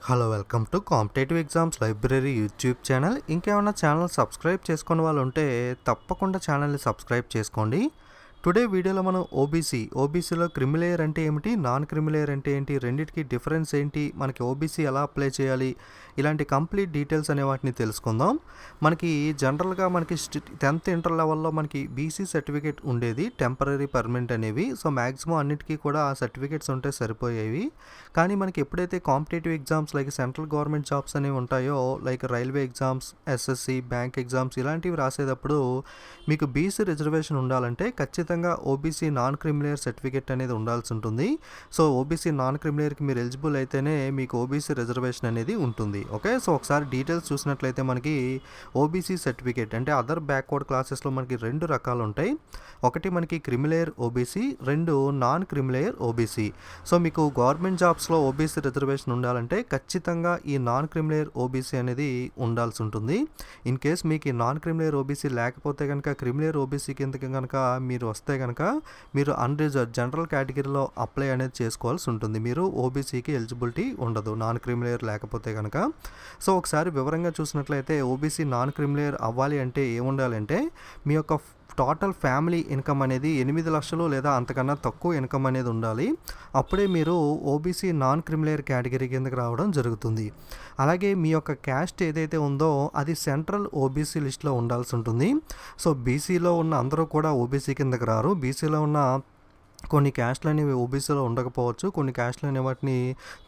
Hello welcome to competitive exams library YouTube channel. ఇంకేమైనా channel subscribe చేసుకునే వాళ్ళు ఉంటే తప్పకుండా ఛానల్ని సబ్స్క్రైబ్ చేసుకోండి. టుడే వీడియోలో మనం ఓబీసీలో క్రిమిలేయర్ అంటే ఏమిటి, నాన్ క్రిమిలేయర్ అంటే ఏంటి, రెండింటికి డిఫరెన్స్ ఏంటి, మనకి ఓబీసీ ఎలా అప్లై చేయాలి, ఇలాంటి కంప్లీట్ డీటెయిల్స్ అనే వాటిని తెలుసుకుందాం. మనకి జనరల్గా మనకి 10th ఇంటర్ లెవెల్లో మనకి బీసీ సర్టిఫికేట్ ఉండేది, టెంపరీ పర్మనెంట్ అనేవి. సో మ్యాక్సిమం అన్నిటికీ కూడా ఆ సర్టిఫికేట్స్ ఉంటే సరిపోయేవి. కానీ మనకి ఎప్పుడైతే competitive exams like central government jobs అనేవి ఉంటాయో, like railway exams, SSC, bank exams ఇలాంటివి రాసేటప్పుడు మీకు బీసీ రిజర్వేషన్ ఉండాలంటే ఖచ్చితంగా ఓబీసీ నాన్ క్రిమిలేయర్ సర్టిఫికేట్ అనేది ఉండాల్సి ఉంటుంది. సో ఓబీసీ నాన్ క్రిమిలేయర్కి మీరు ఎలిజిబుల్ అయితేనే మీకు ఓబీసీ రిజర్వేషన్ అనేది ఉంటుంది. ఓకే, సో ఒకసారి డీటెయిల్స్ చూసినట్లయితే మనకి ఓబీసీ సర్టిఫికేట్ అంటే అదర్ బ్యాక్వర్డ్ క్లాసెస్లో మనకి 2 రకాలు ఉంటాయి. ఒకటి మనకి creamy layer OBC, 2 non creamy layer OBC. So మీకు గవర్నమెంట్ జాబ్స్లో ఓబీసీ రిజర్వేషన్ ఉండాలంటే ఖచ్చితంగా ఈ నాన్ క్రిమిలేయర్ ఓబీసీ అనేది ఉండాల్సి ఉంటుంది. ఇన్ కేస్ మీకు ఈ నాన్ క్రిమిలేయర్ ఓబీసీ లేకపోతే కనుక క్రిమిలేయర్ ఓబీసీ కిందకి కనుక మీరు వస్తే కనుక మీరు అన్రిజర్వ్ జనరల్ కేటగిరీలో అప్లై అనేది చేసుకోవాల్సి ఉంటుంది. మీరు ఓబీసీకి ఎలిజిబిలిటీ ఉండదు నాన్ క్రిమిలేయర్ లేకపోతే కనుక. సో ఒకసారి వివరంగా చూసినట్లయితే ఓబీసీ నాన్ క్రిమిలేయర్ అవ్వాలి అంటే ఏముండాలంటే మీ యొక్క టోటల్ ఫ్యామిలీ ఇన్కమ్ అనేది 8 లక్షలు లేదా అంతకన్నా తక్కువ ఇన్కమ్ అనేది ఉండాలి. అప్పుడే మీరు ఓబీసీ నాన్ క్రిమిలేయర్ కేటగిరీ కిందకి రావడం జరుగుతుంది. అలాగే మీ యొక్క క్యాస్ట్ ఏదైతే ఉందో అది సెంట్రల్ ఓబీసీ లిస్ట్లో ఉండాల్సి ఉంటుంది. సో బీసీలో ఉన్న అందరూ కూడా ఓబీసీ కిందకి రారు. బీసీలో ఉన్న కొన్ని క్యాస్ట్లు అనేవి ఓబీసీలో ఉండకపోవచ్చు, కొన్ని క్యాస్ట్లు అనే వాటిని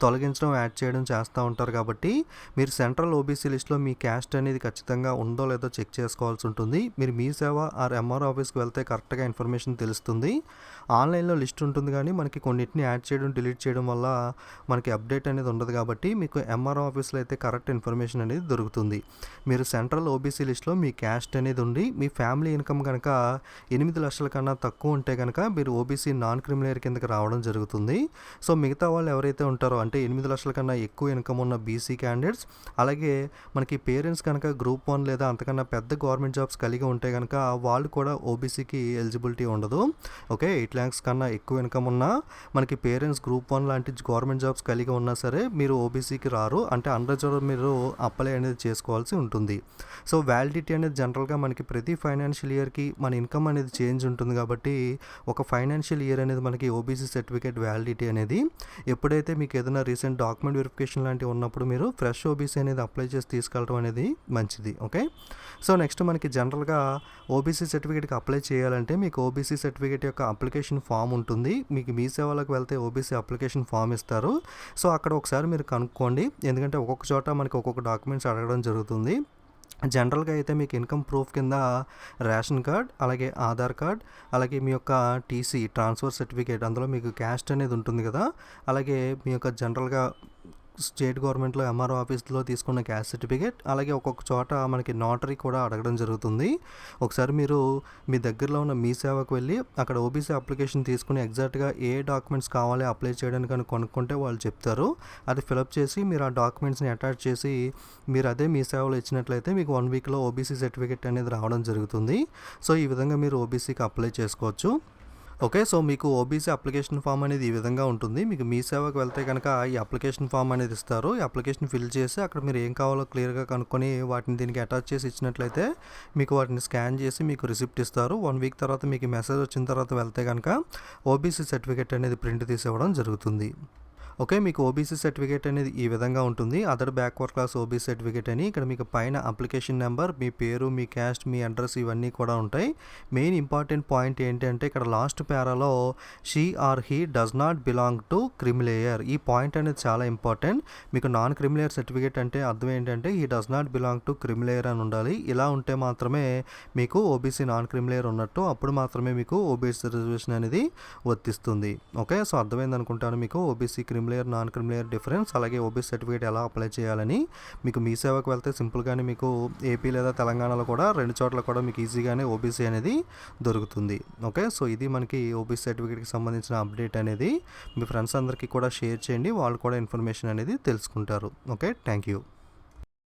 తొలగించడం, యాడ్ చేయడం చేస్తూ ఉంటారు. కాబట్టి మీరు సెంట్రల్ ఓబీసీ లిస్ట్లో మీ క్యాస్ట్ అనేది ఖచ్చితంగా ఉందో లేదో చెక్ చేసుకోవాల్సి ఉంటుంది. మీరు మీ సేవ ఆర్ ఎంఆర్ ఆఫీస్కి వెళ్తే కరెక్ట్గా ఇన్ఫర్మేషన్ తెలుస్తుంది. ఆన్లైన్లో లిస్ట్ ఉంటుంది కానీ మనకి కొన్నిటిని యాడ్ చేయడం, డిలీట్ చేయడం వల్ల మనకి అప్డేట్ అనేది ఉండదు. కాబట్టి మీకు ఎంఆర్ ఆఫీస్లో అయితే కరెక్ట్ ఇన్ఫర్మేషన్ అనేది దొరుకుతుంది. మీరు సెంట్రల్ ఓబీసీ లిస్ట్లో మీ క్యాస్ట్ అనేది ఉండి మీ ఫ్యామిలీ ఇన్కమ్ కనుక 8 లక్షల కన్నా తక్కువ ఉంటే కనుక మీరు ఓబీసీ నాన్ క్రిమిలేయర్ కిందకి రావడం జరుగుతుంది. సో మిగతా వాళ్ళు ఎవరైతే ఉంటారో అంటే 8 లక్షల కన్నా ఎక్కువ ఇన్కమ్ ఉన్న బీసీ క్యాండిడేట్స్, అలాగే మనకి పేరెంట్స్ కనుక గ్రూప్ 1 లేదా అంతకన్నా పెద్ద గవర్నమెంట్ జాబ్స్ కలిగి ఉంటే కనుక వాళ్ళు కూడా ఓబీసీకి ఎలిజిబిలిటీ ఉండదు. ఓకే, 8 lakhs కన్నా ఎక్కువ ఇన్కమ్ ఉన్నా మనకి పేరెంట్స్ గ్రూప్ 1 లాంటి గవర్నమెంట్ జాబ్స్ కలిగి ఉన్నా సరే మీరు ఓబీసీకి రారు. అంటే అన్రిజర్వ్ మీరు అప్లై అనేది చేసుకోవాల్సి ఉంటుంది. సో వ్యాలిడిటీ అనేది జనరల్గా మనకి ప్రతి ఫైనాన్షియల్ ఇయర్కి మన ఇన్కమ్ అనేది చేంజ్ ఉంటుంది. కాబట్టి ఒక ఫైనాన్షియల్ ఇయర్ అనేది మనకి ఓబీసీ సర్టిఫికేట్ వ్యాలిడిటీ అనేది ఎప్పుడైతే మీకు ఏదైనా రీసెంట్ డాక్యుమెంట్ వెరిఫికేషన్ లాంటివి ఉన్నప్పుడు మీరు ఫ్రెష్ ఓబీసీ అనేది అప్లై చేసి తీసుకెళ్ళడం అనేది మంచిది. ఓకే, సో నెక్స్ట్ మనకి జనరల్గా ఓబీసీ సర్టిఫికేట్కి అప్లై చేయాలంటే మీకు ఓబీసీ సర్టిఫికేట్ యొక్క అప్లికేషన్ ఫామ్ ఉంటుంది. మీకు మీ సేవలకు వెళ్తే ఓబీసీ అప్లికేషన్ ఫామ్ ఇస్తారు. సో అక్కడ ఒకసారి మీరు కనుక్కోండి, ఎందుకంటే ఒక్కొక్క చోట మనకి ఒక్కొక్క డాక్యుమెంట్స్ అడగడం జరుగుతుంది. జనరల్గా అయితే మీకు ఇన్కమ్ ప్రూఫ్ కింద రేషన్ కార్డ్, అలాగే ఆధార్ కార్డ్, అలాగే మీ యొక్క టీసీ ట్రాన్స్ఫర్ సర్టిఫికేట్, అందులో మీకు క్యాస్ట్ అనేది ఉంటుంది కదా, అలాగే మీ యొక్క జనరల్గా స్టేట్ గవర్నమెంట్లో ఎంఆర్ఓ ఆఫీస్లో తీసుకున్న క్యాస్ట్ సర్టిఫికేట్, అలాగే ఒక్కొక్క చోట మనకి నోటరీ కూడా అడగడం జరుగుతుంది. ఒకసారి మీరు మీ దగ్గరలో ఉన్న మీ సేవకు వెళ్ళి అక్కడ ఓబీసీ అప్లికేషన్ తీసుకుని ఎగ్జాక్ట్గా ఏ డాక్యుమెంట్స్ కావాలి అప్లై చేయడానికి అని కొనుక్కుంటే వాళ్ళు చెప్తారు. అది ఫిలప్ చేసి మీరు ఆ డాక్యుమెంట్స్ని అటాచ్ చేసి మీరు అదే మీ సేవలో ఇచ్చినట్లయితే మీకు 1 weekలో ఓబీసీ సర్టిఫికేట్ అనేది రావడం జరుగుతుంది. సో ఈ విధంగా మీరు ఓబీసీకి అప్లై చేసుకోవచ్చు. ఓకే, సో మీకు ఓబీసీ అప్లికేషన్ ఫామ్ అనేది ఈ విధంగా ఉంటుంది. మీకు మీ సేవకు వెళ్తే కనుక ఈ అప్లికేషన్ ఫామ్ అనేది ఇస్తారు. ఈ అప్లికేషన్ ఫిల్ చేసి అక్కడ మీరు ఏం కావాలో క్లియర్గా కనుక్కొని వాటిని దీనికి అటాచ్ చేసి ఇచ్చినట్లయితే మీకు వాటిని స్కాన్ చేసి మీకు రిసిప్ట్ ఇస్తారు. 1 week తర్వాత మీకు మెసేజ్ వచ్చిన తర్వాత వెళ్తే కనుక ఓబీసీ సర్టిఫికేట్ అనేది ప్రింట్ తీసి ఇవ్వడం జరుగుతుంది. ఓకే, మీకు ఓబీసీ సర్టిఫికేట్ అనేది ఈ విధంగా ఉంటుంది. Other backward class OBC certificate అని ఇక్కడ మీకు పైన అప్లికేషన్ నెంబర్, మీ పేరు, మీ క్యాస్ట్, మీ అడ్రస్ ఇవన్నీ కూడా ఉంటాయి. మెయిన్ ఇంపార్టెంట్ పాయింట్ ఏంటంటే ఇక్కడ లాస్ట్ పేరాలో she or he does not belong to creamy layer, ఈ పాయింట్ అనేది చాలా ఇంపార్టెంట్. మీకు నాన్ క్రిమిలేయర్ సర్టిఫికేట్ అంటే అర్థం ఏంటంటే he does not belong to creamy layer అని ఉండాలి. ఇలా ఉంటే మాత్రమే మీకు ఓబీసీ నాన్ క్రిమిలేయర్ ఉన్నట్టు, అప్పుడు మాత్రమే మీకు ఓబీసీ రిజర్వేషన్ అనేది వర్తిస్తుంది. ఓకే, సో అర్థమైంది అనుకుంటాను మీకు OBC creamy layer, non creamy layer difference, అలాగే ఓబీసీ సర్టిఫికేట్ ఎలా అప్లై చేయాలని. మీకు మీ సేవకు వెళ్తే సింపుల్గానే మీకు ఏపీ లేదా తెలంగాణలో కూడా 2 చోట్ల కూడా మీకు ఈజీగానే ఓబీసీ అనేది దొరుకుతుంది. ఓకే, సో ఇది మనకి ఓబీసీ సర్టిఫికేట్కి సంబంధించిన అప్డేట్ అనేది. మీ ఫ్రెండ్స్ అందరికీ కూడా షేర్ చేయండి, వాళ్ళు కూడా ఇన్ఫర్మేషన్ అనేది తెలుసుకుంటారు. Okay, thank you.